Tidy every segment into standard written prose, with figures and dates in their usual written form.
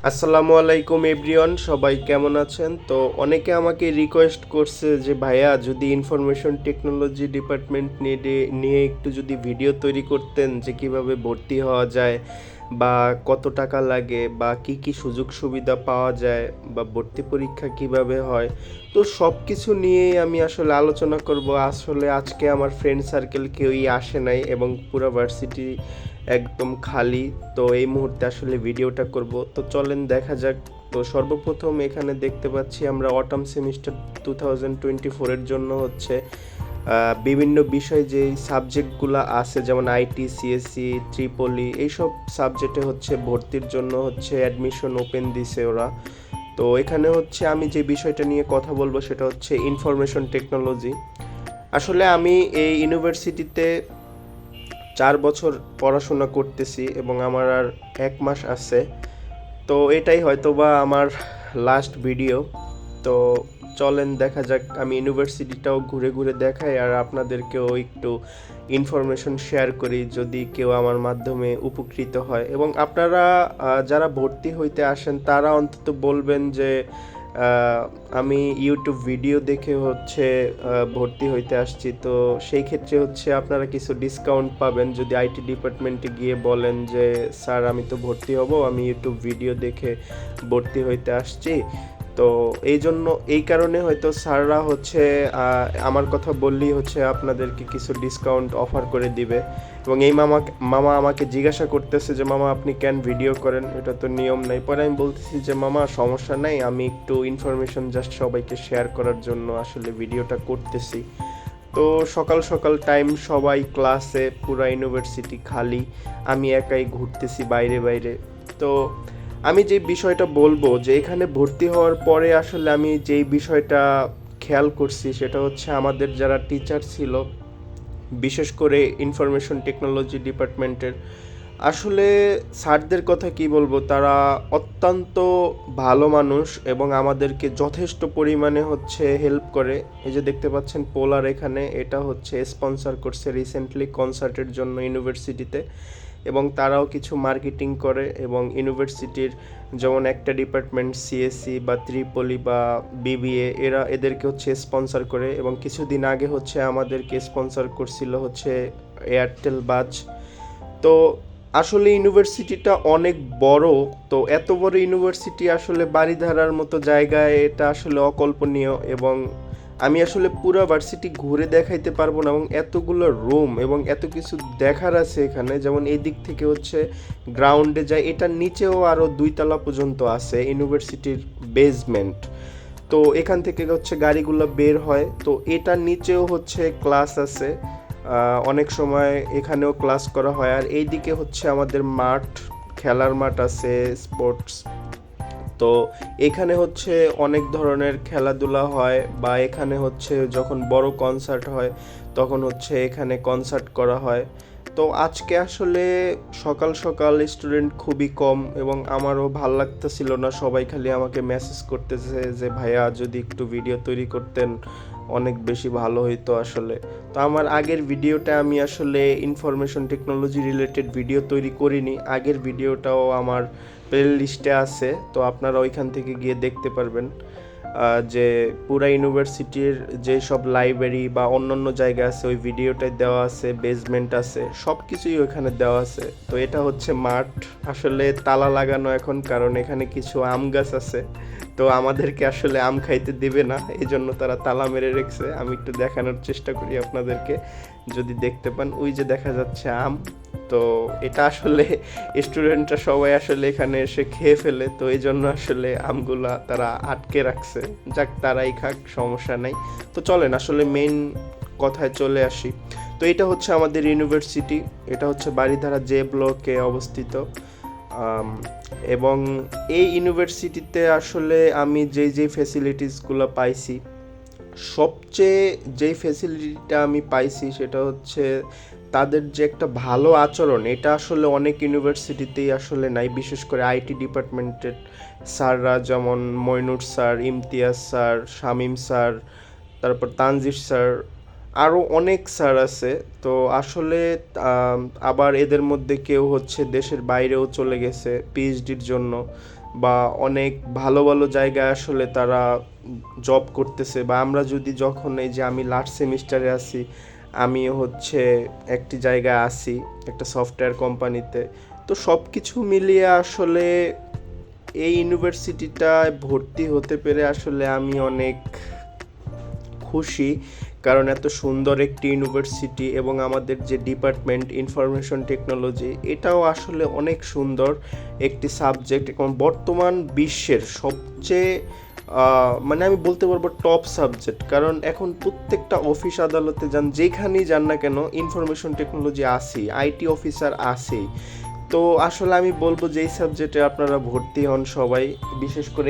আসসালামু আলাইকুম এভরিওয়ান, সবাই কেমন আছেন? তো অনেকে আমাকে রিকোয়েস্ট করছে যে ভাইয়া যদি ইনফরমেশন টেকনোলজি ডিপার্টমেন্ট নিয়ে একটু যদি ভিডিও তৈরি করতেন, যে কিভাবে ভর্তি হওয়া যায় বা কত টাকা লাগে বা কি কি সুযোগ সুবিধা পাওয়া যায় বা ভর্তি পরীক্ষা কিভাবে হয়। তো সব কিছু নিয়েই আমি আসলে আলোচনা করব। আসলে আজকে আমার ফ্রেন্ড সার্কেল কেউই আসে নাই এবং পুরো ভার্সিটি একদম খালি। তো এই মুহূর্তে আসলে ভিডিওটা করব, তো চলেন দেখা যাক। তো সর্বপ্রথম এখানে দেখতে পাচ্ছি আমরা অটাম সেমিস্টার 2024-এর জন্য হচ্ছে বিভিন্ন বিষয় যে সাবজেক্টগুলো আছে, যেমন আইটি, সিএসসি, ট্রিপলি, এইসব সাবজেক্টে হচ্ছে ভর্তির জন্য হচ্ছে অ্যাডমিশন ওপেন দিছে ওরা। তো এখানে হচ্ছে আমি যে বিষয়টা নিয়ে কথা বলবো সেটা হচ্ছে ইনফরমেশন টেকনোলজি। আসলে আমি এই ইউনিভার্সিটিতে 4 বছর পড়াশোনা করতেছি এবং আমার আর 1 মাস আছে। তো এটাই হয়তোবা আমার লাস্ট ভিডিও। তো চলেন দেখা যাক, আমি ইউনিভার্সিটিটাও ঘুরে ঘুরে দেখাই আর আপনাদেরকেও একটু ইনফরমেশন শেয়ার করি, যদি কেউ আমার মাধ্যমে উপকৃত হয়। এবং আপনারা যারা ভর্তি হইতে আসেন তারা অন্তত বলবেন যে আমি ইউটিউব ভিডিও দেখে হচ্ছে ভর্তি হইতে আসছি। তো সেই ক্ষেত্রে হচ্ছে আপনারা কিছু ডিসকাউন্ট পাবেন যদি আইটি ডিপার্টমেন্টে গিয়ে বলেন যে স্যার আমি তো ভর্তি হব, আমি ইউটিউব ভিডিও দেখে ভর্তি হইতে আসছি। তো এই জন্য এই কারণে হয়তো স্যাররা হচ্ছে আমার কথা বললেই হচ্ছে আপনাদেরকে কিছু ডিসকাউন্ট অফার করে দিবে। এবং এই মামা আমাকে জিজ্ঞাসা করতেছে যে মামা আপনি কেন ভিডিও করেন, এটা তো নিয়ম নাই। পরে আমি বলতেছি যে মামা সমস্যা নাই, আমি একটু ইনফরমেশন জাস্ট সবাইকে শেয়ার করার জন্য আসলে ভিডিওটা করতেছি। তো সকাল সকাল টাইম, সবাই ক্লাসে, পুরা ইউনিভার্সিটি খালি, আমি একাই ঘুরতেছি বাইরে বাইরে। তো আমি যে বিষয়টা বলবো যে এখানে ভর্তি হওয়ার পরে আসলে আমি যেই বিষয়টা খেয়াল করছি সেটা হচ্ছে আমাদের যারা টিচার ছিল, বিশেষ করে ইনফরমেশন টেকনোলজি ডিপার্টমেন্টের, আসলে স্যারদের কথা কি বলবো, তারা অত্যন্ত ভালো মানুষ এবং আমাদেরকে যথেষ্ট পরিমাণে হচ্ছে হেল্প করে। এই যে দেখতে পাচ্ছেন পোলার, এখানে এটা হচ্ছে স্পন্সর করছে রিসেন্টলি কনসার্টের জন্য ইউনিভার্সিটিতে। এবং তারাও কিছু মার্কেটিং করে এবং ইউনিভার্সিটির যেমন একটা ডিপার্টমেন্ট সিএসসি বা ত্রিপলি বা বিবিএ, এদেরকে হচ্ছে স্পন্সর করে। এবং কিছুদিন আগে হচ্ছে আমাদেরকে স্পন্সর করছিল হচ্ছে এয়ারটেল বাজ। তো আসলে ইউনিভার্সিটিটা অনেক বড়। তো এত বড় ইউনিভার্সিটি আসলে বারিধারার মতো জায়গায়, এটা আসলে অকল্পনীয়। এবং আমি আসলে পুরো ভার্সিটি ঘুরে দেখাইতে পারবো না, এবং এতগুলো রুম এবং এত কিছু দেখার আছে এখানে। যেমন এই দিক থেকে হচ্ছে গ্রাউন্ডে যায়, এটার নিচেও আরও 2 তলা পর্যন্ত আছে ইউনিভার্সিটির বেসমেন্ট। তো এখান থেকে হচ্ছে গাড়িগুলো বের হয়, তো এটার নিচেও হচ্ছে ক্লাস আছে। অনেক সময় এখানেও ক্লাস করা হয়। আর এইদিকে হচ্ছে আমাদের মাঠ, খেলার মাঠ আছে, স্পোর্টস। তো এখানে হচ্ছে অনেক ধরনের খেলাধুলা হয়, বা এখানে হচ্ছে যখন বড় কনসার্ট হয় তখন হচ্ছে এখানে কনসার্ট করা হয়। তো আজকে আসলে সকাল সকাল স্টুডেন্ট খুবই কম এবং আমারও ভাল লাগতেছিল না, সবাই খালি আমাকে মেসেজ করতেছে যে ভাইয়া যদি একটু ভিডিও তৈরি করতেন অনেক বেশি ভালো হইতো আসলে। তো আমার আগের ভিডিওটা আমি আসলে ইনফরমেশন টেকনোলজি রিলেটেড ভিডিও তৈরি করিনি, আগের ভিডিওটাও আমার প্লে লিস্টে আছে, তো আপনারা ওইখান থেকে গিয়ে দেখতে পারবেন যে পুরা ইউনিভার্সিটির যে সব লাইব্রেরি বা অন্যান্য জায়গা আছে ওই ভিডিওটায় দেওয়া আছে, বেসমেন্ট আছে, সব কিছুই ওইখানে দেওয়া আছে। তো এটা হচ্ছে মাঠ, আসলে তালা লাগানো এখন, কারণ এখানে কিছু আম গাছ আছে। তো আমাদেরকে আসলে আম খাইতে দিবে না, এই জন্য তারা তালা মেরে রেখেছে। আমি একটু দেখানোর চেষ্টা করি আপনাদেরকে, যদি দেখতে পান ওই যে দেখা যাচ্ছে আম। তো এটা আসলে স্টুডেন্টরা সবাই আসলে এখানে এসে খেয়ে ফেলে, তো এই জন্য আসলে আমগুলা তারা আটকে রাখছে। যাক, তারাই খাক, সমস্যা নাই। তো চলেন আসলে মেইন কথায় চলে আসি। তো এটা হচ্ছে আমাদের ইউনিভার্সিটি, এটা হচ্ছে বারিধারা জে ব্লকে অবস্থিত। আম, এবং এই ইউনিভার্সিটিতে আসলে আমি যেই ফেসিলিটিসগুলো পাইছি, সবচেয়ে যেই ফেসিলিটিটা আমি পাইছি সেটা হচ্ছে তাদের যে একটা ভালো আচরণ, এটা আসলে অনেক ইউনিভার্সিটিতেই আসলে নাই। বিশেষ করে আইটি ডিপার্টমেন্টের স্যাররা, যেমন Moinur sir, Imtiaz sir, Shamim sir, তারপর তানজির স্যার, আরও অনেক স্যার আছে। তো আসলে আম, আবার এদের মধ্যে কেউ হচ্ছে দেশের বাইরেও চলে গেছে পিএইচডির জন্য, বা অনেক ভালো ভালো জায়গায় আসলে তারা জব করতেছে। বা আমরা যদি যখন এই যে আমি লাস্ট সেমিস্টারে আছি, আমি হচ্ছে একটি জায়গায় আছি একটা সফটওয়্যার কোম্পানিতে। তো সব কিছু মিলিয়ে আসলে এই ইউনিভার্সিটিটায় ভর্তি হতে পেরে আসলে আমি অনেক খুশি। কারণ এত সুন্দর একটি ইউনিভার্সিটি এবং আমাদের যে ডিপার্টমেন্ট ইনফরমেশন টেকনোলজি, এটাও আসলে অনেক সুন্দর একটি সাবজেক্ট এবং বর্তমান বিশ্বের সবচেয়ে মানে আমি বলতে পারবো টপ সাবজেক্ট। কারণ এখন প্রত্যেকটা অফিস আদালতে যান, যেখানেই যান না কেন, ইনফরমেশন টেকনোলজি আছেই, আইটি অফিসার আছেই। তো আসলে আমি বলবো যে এই সাবজেক্টে আপনারা ভর্তি হন সবাই, বিশেষ করে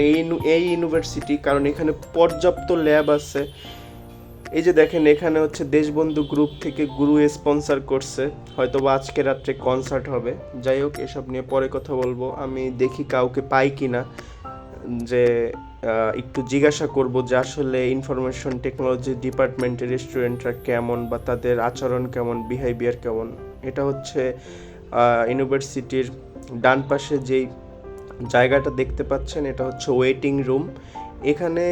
এই ইউনিভার্সিটি, কারণ এখানে পর্যাপ্ত ল্যাব আছে। এই যে দেখেন, এখানে হচ্ছে দেশবন্ধু গ্রুপ থেকে গুরু স্পন্সর করছে, হয়তো বা আজকে রাত্রে কনসার্ট হবে। যাই হোক, এসব নিয়ে পরে কথা বলবো। আমি দেখি কাউকে পাই কিনা, যে একটু জিজ্ঞাসা করব যে আসলে ইনফরমেশন টেকনোলজি ডিপার্টমেন্টের স্টুডেন্টরা কেমন, বা তাদের আচরণ কেমন, বিহেভিয়ার কেমন। এটা হচ্ছে ইউনিভার্সিটির ডান পাশে যেই জায়গাটা দেখতে পাচ্ছেন, এটা হচ্ছে ওয়েটিং রুম। এখানে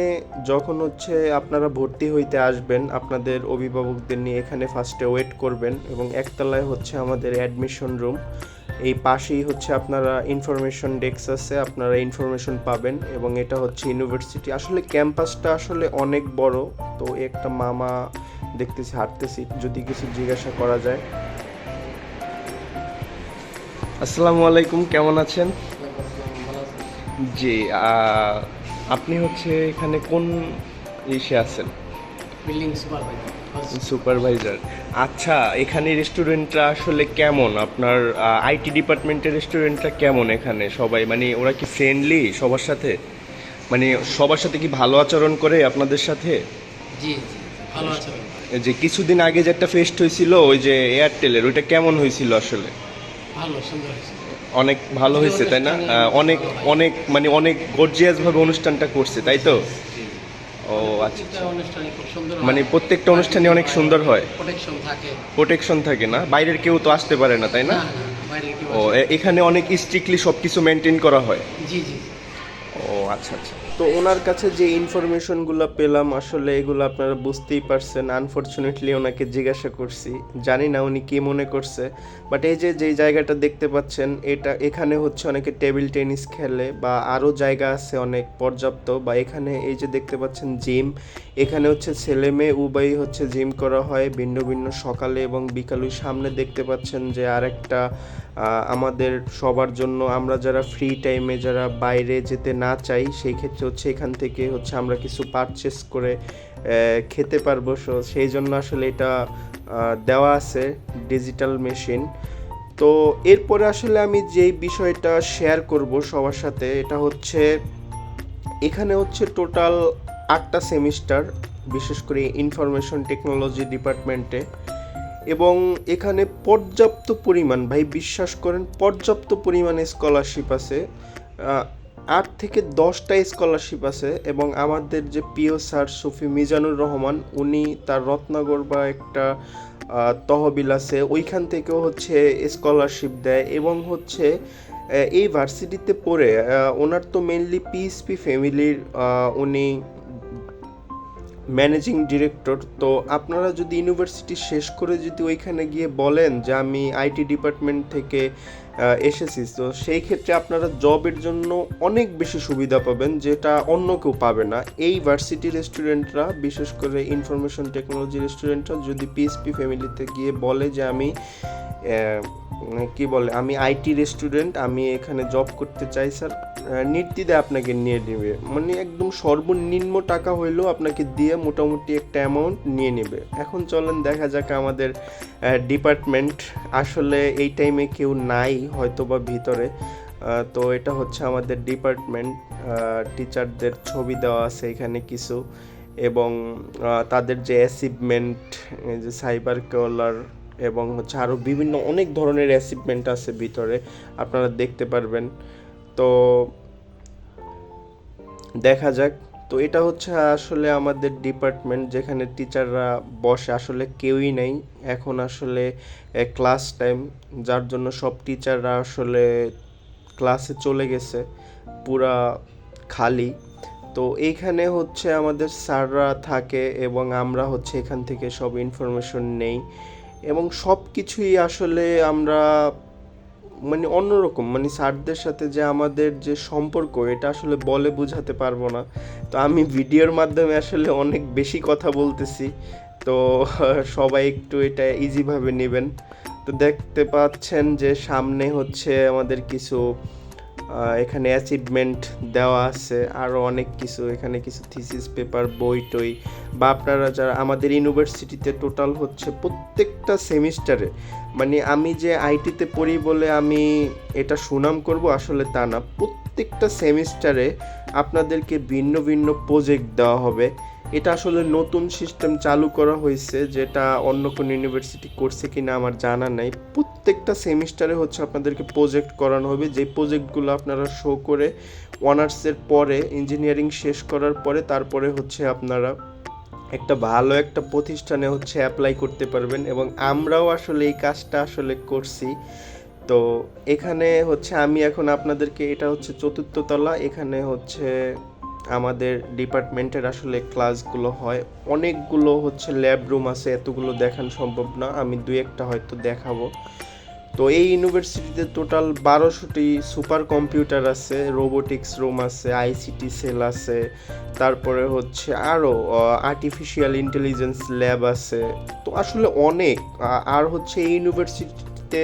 যখন হচ্ছে আপনারা ভর্তি হইতে আসবেন, আপনাদের অভিভাবকদের নিয়ে এখানে ফার্স্টে ওয়েট করবেন, এবং একতলায় হচ্ছে আমাদের অ্যাডমিশন রুম। এই পাশেই হচ্ছে আপনারা ইনফরমেশন ডেস্ক আছে, আপনারা ইনফরমেশন পাবেন। এবং এটা হচ্ছে ইউনিভার্সিটি, আসলে ক্যাম্পাসটা আসলে অনেক বড়। তো একটা মামা দেখতেছি হাঁটতেছি, যদি কিছু জিজ্ঞাসা করা যায়। আসসালামু আলাইকুম, কেমন আছেন? জি, আপনি হচ্ছে এখানে কোন ইসে আছেন? Building supervisor. সুপারভাইজার। আচ্ছা, এখানে রেস্টুরেন্টটা আসলে কেমন? আপনার আইটি ডিপার্টমেন্টের রেস্টুরেন্টটা কেমন? এখানে সবাই মানে ওরা কি ফ্রেন্ডলি সবার সাথে? মানে সবার সাথে কি ভালো আচরণ করে আপনাদের সাথে? জি জি, ভালো আচরণ। এই যে কিছুদিন আগে যে একটা ফেস্ট হয়েছিল ওই যে এয়ারটেলের, ওইটা কেমন হয়েছিল আসলে? ভালো, সুন্দর হয়েছে। অনেক ভালো হয়েছে তাই না? অনেক অনেক মানে অনেক গর্জিয়াস ভাবে অনুষ্ঠানটা করছে তাই তো? জি, ও আচ্ছা প্রত্যেকটা আচ্ছা। অনুষ্ঠানে খুব সুন্দর মানে প্রত্যেকটা অনুষ্ঠানে অনেক সুন্দর হয়, প্রোটেকশন থাকে। প্রোটেকশন থাকে না, বাইরের কেউ তো আসতে পারে না তাই না? না না, বাইরে কেউ ও আসে না। এখানে অনেক স্ট্রিক্টলি সব কিছু মেনটেন করা হয়। জি জি। ও আচ্ছা আচ্ছা। তো ওনার কাছে যে ইনফরমেশনগুলো পেলাম আসলে এগুলো আপনারা বুঝতেই পারছেন। আনফরচুনেটলি ওনাকে জিজ্ঞাসা করছি, জানি না উনি কি মনে করছে। বাট এই যে যেই জায়গাটা দেখতে পাচ্ছেন, এখানে হচ্ছে অনেকে টেবিল টেনিস খেলে, বা আরও জায়গা আছে অনেক পর্যাপ্ত। বা এখানে এই যে দেখতে পাচ্ছেন জিম, এখানে হচ্ছে ছেলে মেয়ে উভয়ই হচ্ছে জিম করা হয় ভিন্ন ভিন্ন সকালে এবং বিকালে। সামনে দেখতে পাচ্ছেন যে আরেকটা আমাদের সবার জন্য, আমরা যারা ফ্রি টাইমে যারা বাইরে যেতে না চাই, সেই ক্ষেত্রে হচ্ছে এখান থেকে হচ্ছে আমরা কিছু পারচেস করে খেতে পারবো। সেই জন্য আসলে এটা দেওয়া আছে, ডিজিটাল মেশিন। তো এরপরে আসলে আমি যেই বিষয়টা শেয়ার করব সবার সাথে, এটা হচ্ছে এখানে হচ্ছে টোটাল 8টা সেমিস্টার, বিশেষ করে ইনফরমেশন টেকনোলজি ডিপার্টমেন্টে। এবং এখানে পর্যাপ্ত পরিমাণ, ভাই বিশ্বাস করেন, পর্যাপ্ত পরিমাণে স্কলারশিপ আছে। 8 থেকে 10টা স্কলারশিপ আছে। এবং আমাদের যে প্রিয় স্যার সফি মিজানুর রহমান, উনি তার রত্নাগর বা একটা তহবিল আছে, ওইখান থেকেও হচ্ছে স্কলারশিপ দেয়। এবং হচ্ছে এই ভার্সিটিতে পড়ে ওনার তো মেনলি পিএসপি ফ্যামিলির উনি ম্যানেজিং ডিরেক্টর। তো আপনারা যদি ইউনিভার্সিটি শেষ করে যদি ওইখানে গিয়ে বলেন যে আমি আইটি ডিপার্টমেন্ট থেকে এসেছি, তো সেই ক্ষেত্রে আপনারা জবের জন্য অনেক বেশি সুবিধা পাবেন, যেটা অন্য কেউ পাবে না। এই ভার্সিটির স্টুডেন্টরা, বিশেষ করে ইনফরমেশন টেকনোলজির স্টুডেন্টরা যদি পিএসপি ফ্যামিলিতে গিয়ে বলে যে আমি কি বলে, আমি আইটি স্টুডেন্ট, আমি এখানে জব করতে চাই স্যার, নির্দ্বিধায় আপনাকে নিয়ে নেবে। মানে একদম সর্বনিম্ন টাকা হইলেও আপনাকে দিয়ে মোটামুটি একটা অ্যামাউন্ট নিয়ে নেবে। এখন চলেন দেখা যাক আমাদের ডিপার্টমেন্ট, আসলে এই টাইমে কেউ নাই হয়তো বা ভিতরে। তো এটা হচ্ছে আমাদের ডিপার্টমেন্ট, টিচারদের ছবি দেওয়া আছে এখানে কিছু। এবং তাদের যে অ্যাচিভমেন্ট, যে সাইবার কলার, এবং হচ্ছে আরও বিভিন্ন অনেক ধরনের অ্যাচিভমেন্ট আছে ভিতরে, আপনারা দেখতে পারবেন। তো দেখা যাক তো এটা হচ্ছে আসলে আমাদের ডিপার্টমেন্ট, যেখানে টিচাররা বসে আসলে কেউই নেই এখন আসলে ক্লাস টাইম, যার জন্য সব টিচাররা আসলে ক্লাসে চলে গেছে, পুরা খালি। তো এইখানে হচ্ছে আমাদের স্যাররা থাকে এবং আমরা হচ্ছে এখান থেকে সব ইনফরমেশন নেই, এবং সব কিছুই আসলে আমরা মানে অন্যরকম, মানে স্যারদের সাথে যে আমাদের যে সম্পর্ক এটা আসলে বলে বোঝাতে পারবো না। তো আমি ভিডিওর মাধ্যমে আসলে অনেক বেশি কথা বলতেছি, তো সবাই একটু এটা ইজিভাবে নেবেন। তো দেখতে পাচ্ছেন যে সামনে হচ্ছে আমাদের কিছু এখানে অ্যাচিভমেন্ট দেওয়া আছে, আরও অনেক কিছু, এখানে কিছু থিসিস পেপার, বই টই, বা আপনারা যারা আমাদের ইউনিভার্সিটিতে টোটাল হচ্ছে প্রত্যেকটা সেমিস্টারে, মানে আমি যে আইটিতে পড়ি বলে আমি এটা সুনাম করব আসলে তা না, প্রত্যেকটা সেমিস্টারে আপনাদেরকে ভিন্ন ভিন্ন প্রজেক্ট দেওয়া হবে। এটা আসলে নতুন সিস্টেম চালু করা হয়েছে, যেটা অন্য কোনো ইউনিভার্সিটি করছে কিনা আমার জানা নাই। প্রত্যেকটা সেমিস্টারে হচ্ছে আপনাদেরকে প্রজেক্ট করানো হবে, যে প্রজেক্টগুলো আপনারা শো করে অনার্সের পরে, ইঞ্জিনিয়ারিং শেষ করার পরে তারপরে হচ্ছে আপনারা একটা ভালো একটা প্রতিষ্ঠানে হচ্ছে অ্যাপ্লাই করতে পারবেন, এবং আমরাও আসলে এই কাজটা আসলে করছি। তো এখানে হচ্ছে আমি এখন আপনাদেরকে, এটা হচ্ছে চতুর্থ তলা, এখানে হচ্ছে আমাদের ডিপার্টমেন্টের আসলে ক্লাসগুলো হয়, অনেকগুলো হচ্ছে ল্যাব রুম আছে, এতগুলো দেখানো সম্ভব না, আমি দুই একটা হয়তো দেখাবো। তো এই ইউনিভার্সিটিতে টোটাল 1200টি সুপার কম্পিউটার আছে, রোবোটিক্স রুম আছে, আইসিটি সেল আছে, তারপরে হচ্ছে আরও আর্টিফিশিয়াল ইন্টেলিজেন্স ল্যাব আছে। তো আসলে অনেক, আর হচ্ছে এই ইউনিভার্সিটিতে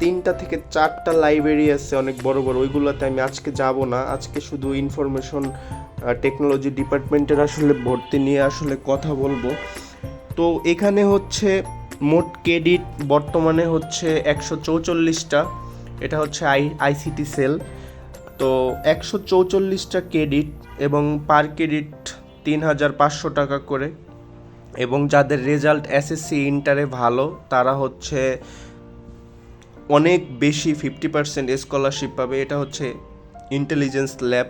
3টা থেকে 4টা লাইব্রেরি আছে অনেক বড় বড়, ওইগুলোতে আমি আজকে যাব না, আজকে শুধু ইনফরমেশন টেকনোলজি ডিপার্টমেন্টের আসলে ভর্তি নিয়ে আসলে কথা বলবো। তো এখানে হচ্ছে মোট ক্রেডিট বর্তমানে হচ্ছে 144টা, এটা হচ্ছে আইসিটি সেল। তো 144টা ক্রেডিট, এবং পার ক্রেডিট 3500 টাকা করে, এবং যাদের রেজাল্ট এসএসসি ইন্টারে ভালো তারা হচ্ছে অনেক বেশি 50% স্কলারশিপ পাবে। এটা হচ্ছে ইন্টেলিজেন্স ল্যাব।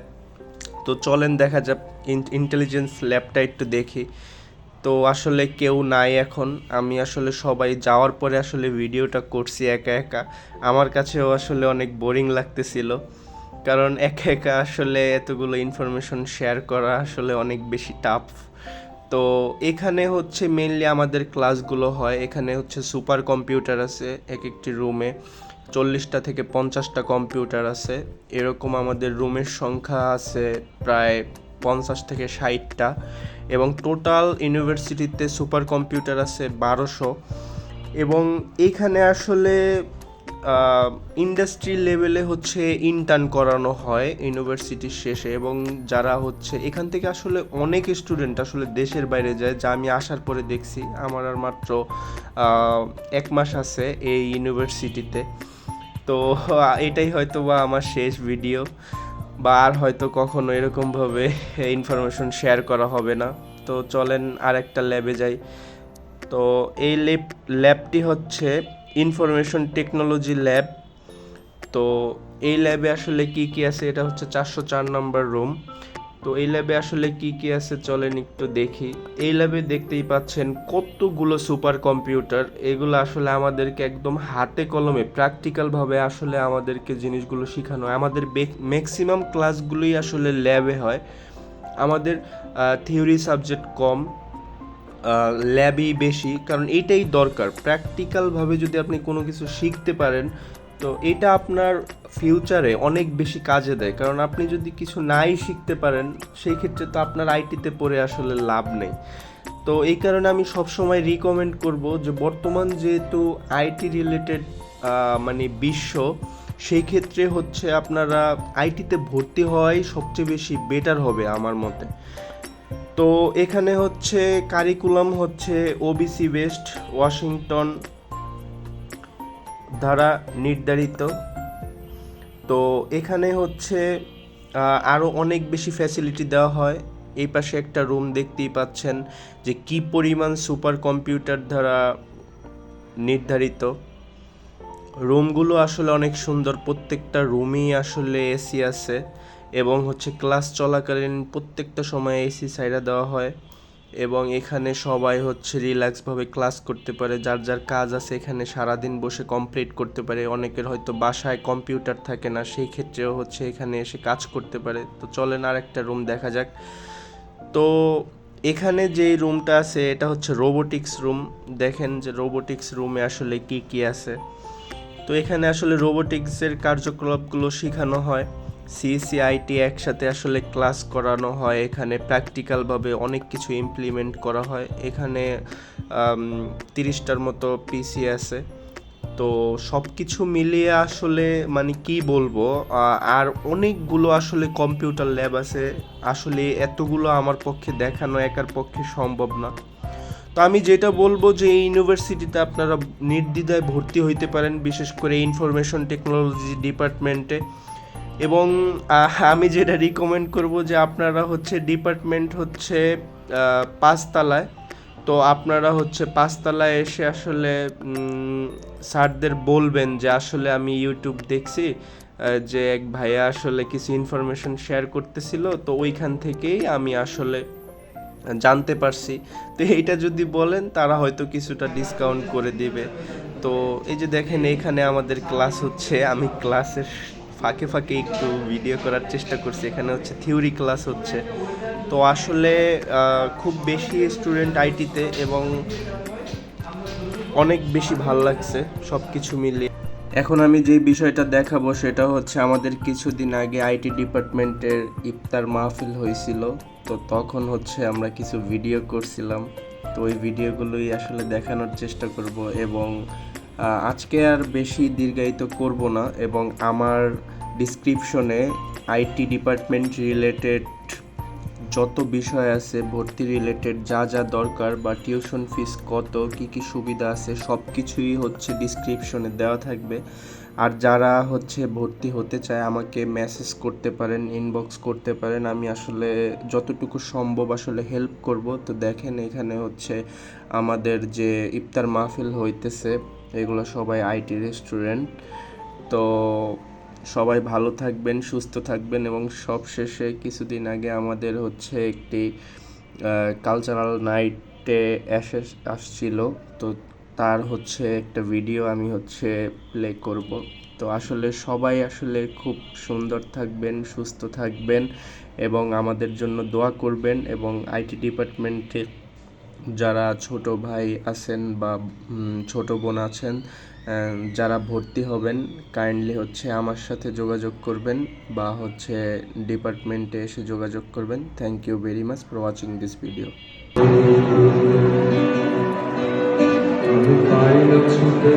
তো চলেন দেখা যাক ইন্টেলিজেন্স ল্যাবটা একটু দেখি। তো আসলে কেউ নাই এখন, আমি আসলে সবাই যাওয়ার পরে আসলে ভিডিওটা করছি একা একা, আমার কাছেও আসলে অনেক বোরিং লাগতেছিল, কারণ একা একা আসলে এতগুলো ইনফরমেশন শেয়ার করা আসলে অনেক বেশি টাফ। তো এখানে হচ্ছে মেইনলি আমাদের ক্লাসগুলো হয়, এখানে হচ্ছে সুপার কম্পিউটার আছে এক একটি রুমে, 40টা থেকে 50টা কম্পিউটার আছে, এরকম আমাদের রুমের সংখ্যা আছে প্রায় 50 থেকে 60টা, এবং টোটাল ইউনিভার্সিটিতে সুপার কম্পিউটার আছে 1200। এবং এইখানে আসলে ইন্ডাস্ট্রি লেভেলে হচ্ছে ইন্টার্ন করানো হয় ইউনিভার্সিটির শেষে, এবং যারা হচ্ছে এখান থেকে আসলে অনেক স্টুডেন্ট আসলে দেশের বাইরে যায়, যা আমি আসার পরে দেখছি। আমার আর মাত্র 1 মাস আছে এই ইউনিভার্সিটিতে। তো এটাই হয়তো বা আমার শেষ ভিডিও, বা আর হয়তো কখনো এরকমভাবে ইনফরমেশন শেয়ার করা হবে না। তো চলেন আর একটা ল্যাবে যাই। তো এই ল্যাবটি হচ্ছে ইনফরমেশন টেকনোলজি ল্যাব। তো এই ল্যাবে আসলে কি কি আছে, এটা হচ্ছে 404 নম্বর রুম। তো এই ল্যাবে আসলে কি কি আছে চলেন একটু দেখি। এই ল্যাবে দেখতেই পাচ্ছেন কতগুলো সুপার কম্পিউটার, এগুলো আসলে আমাদেরকে একদম হাতে কলমে প্র্যাকটিক্যালভাবে আসলে আমাদেরকে জিনিসগুলো শেখানো হয়। আমাদের ম্যাক্সিমাম ক্লাসগুলোই আসলে ল্যাবে হয়, আমাদের থিওরি সাবজেক্ট কম, ল্যাবই বেশি, কারণ এটাই দরকার। প্র্যাকটিক্যালভাবে যদি আপনি কোনো কিছু শিখতে পারেন, তো এটা আপনার ফিউচারে অনেক বেশি কাজে দেয়, কারণ আপনি যদি কিছু নাই শিখতে পারেন সেই ক্ষেত্রে তো আপনার আইটিতে পড়ে আসলে লাভ নেই। তো এই কারণে আমি সবসময় রিকমেন্ড করব যে বর্তমান যেহেতু আইটি রিলেটেড মানে বিশ্ব, সেই ক্ষেত্রে হচ্ছে আপনারা আইটিতে ভর্তি হওয়াই সবচেয়ে বেশি বেটার হবে আমার মতে। তো এখানে হচ্ছে কারিকুলাম হচ্ছে ওবিসি বেসড, ওয়াশিংটন দ্বারা নির্ধারিত। তো এখানে হচ্ছে আরও অনেক বেশি ফ্যাসিলিটি দেওয়া হয়। এই পাশে একটা রুম দেখতেই পাচ্ছেন যে কি পরিমাণ সুপার কম্পিউটার দ্বারা নির্ধারিত। রুমগুলো আসলে অনেক সুন্দর, প্রত্যেকটা রুমেই আসলে এসি আছে, এবং হচ্ছে ক্লাস চলাকালীন প্রত্যেকটা সময় এসি সাইডা দেওয়া হয় এবং এখানে সবাই হচ্ছে রিল্যাক্সভাবে ক্লাস করতে পারে, যার যার কাজ আছে এখানে সারাদিন বসে কমপ্লিট করতে পারে। অনেকের হয়তো বাসায় কম্পিউটার থাকে না, সেই ক্ষেত্রেও হচ্ছে এখানে এসে কাজ করতে পারে। তো চলেন আর একটা রুম দেখা যাক। তো এখানে যে রুমটা আছে এটা হচ্ছে রোবোটিক্স রুম। দেখেন যে রোবোটিক্স রুমে আসলে কি কি আছে। তো এখানে আসলে রোবোটিক্সের কার্যকলাপগুলো শেখানো হয়, সিএসসি আইটি একসাথে আসলে ক্লাস করানো হয়। এখানে প্র্যাকটিক্যালভাবে অনেক কিছু ইমপ্লিমেন্ট করা হয়। এখানে 30টার মতো পিসি আছে। তো সব কিছু মিলিয়ে আসলে মানে কি বলবো, আর অনেকগুলো আসলে কম্পিউটার ল্যাব আছে। আসলে এতগুলো আমার পক্ষে দেখানো একার পক্ষে সম্ভব না। তো আমি যেটা বলবো যে এই ইউনিভার্সিটিতে আপনারা নির্দ্বিধায় ভর্তি হইতে পারেন, বিশেষ করে ইনফরমেশন টেকনোলজি ডিপার্টমেন্টে। এবং আমি যেটা রিকমেন্ড করব যে আপনারা হচ্ছে ডিপার্টমেন্ট হচ্ছে 5 তলায়। তো আপনারা হচ্ছে 5 তলায় এসে আসলে স্যারদের বলবেন যে আসলে আমি ইউটিউব দেখছি, যে এক ভাইয়া আসলে কিছু ইনফরমেশন শেয়ার করতেছিল, তো ওইখান থেকেই আমি আসলে জানতে পারছি। তো এইটা যদি বলেন তারা হয়তো কিছুটা ডিসকাউন্ট করে দিবে। তো এই যে দেখেন এখানে আমাদের ক্লাস হচ্ছে, আমি ক্লাসের ফাঁকে ফাঁকে একটু ভিডিও করার চেষ্টা করছি। এখানে হচ্ছে থিওরি ক্লাস হচ্ছে। তো আসলে খুব বেশি স্টুডেন্ট আইটিতে এবং অনেক বেশি ভাল লাগছে সব কিছু মিলিয়ে। এখন আমি যে বিষয়টা দেখাবো সেটা হচ্ছে আমাদের কিছুদিন আগে আইটি ডিপার্টমেন্টের ইফতার মাহফিল হয়েছিল। তো তখন হচ্ছে আমরা কিছু ভিডিও করছিলাম। তো ওই ভিডিওগুলোই আসলে দেখানোর চেষ্টা করব এবং আজকে আর বেশি দীর্ঘায়িত করব না। এবং আমার ডিসক্রিপশনে আইটি ডিপার্টমেন্ট রিলেটেড যত বিষয় আছে, ভর্তি রিলেটেড যা যা দরকার বা টিউশন ফিস কত, কি কি সুবিধা আছে, সব কিছুই হচ্ছে ডিসক্রিপশনে দেওয়া থাকবে। আর যারা হচ্ছে ভর্তি হতে চায় আমাকে মেসেজ করতে পারেন, ইনবক্স করতে পারেন। আমি আসলে যতটুকু সম্ভব আসলে হেল্প করব। তো দেখেন এখানে হচ্ছে আমাদের যে ইফতার মাহফিল হইতেছে, এগুলো সবাই আইটি রেস্টুরেন্ট। তো সবাই ভালো থাকবেন, সুস্থ থাকবেন। এবং সবশেষে কিছুদিন আগে আমাদের হচ্ছে একটি কালচারাল নাইটে আসছিল। তো তার হচ্ছে একটা ভিডিও আমি হচ্ছে প্লে করব। তো আসলে সবাই আসলে খুব সুন্দর থাকবেন, সুস্থ থাকবেন এবং আমাদের জন্য দোয়া করবেন। এবং আইটি ডিপার্টমেন্টে যারা ছোট ভাই আছেন বা ছোট বোন আছেন, যারা ভর্তি হবেন, কাইন্ডলি হচ্ছে আমার সাথে যোগাযোগ করবেন বা হচ্ছে ডিপার্টমেন্টে এসে যোগাযোগ করবেন। Thank you very much for watching this video. আমি পাই না ছুটে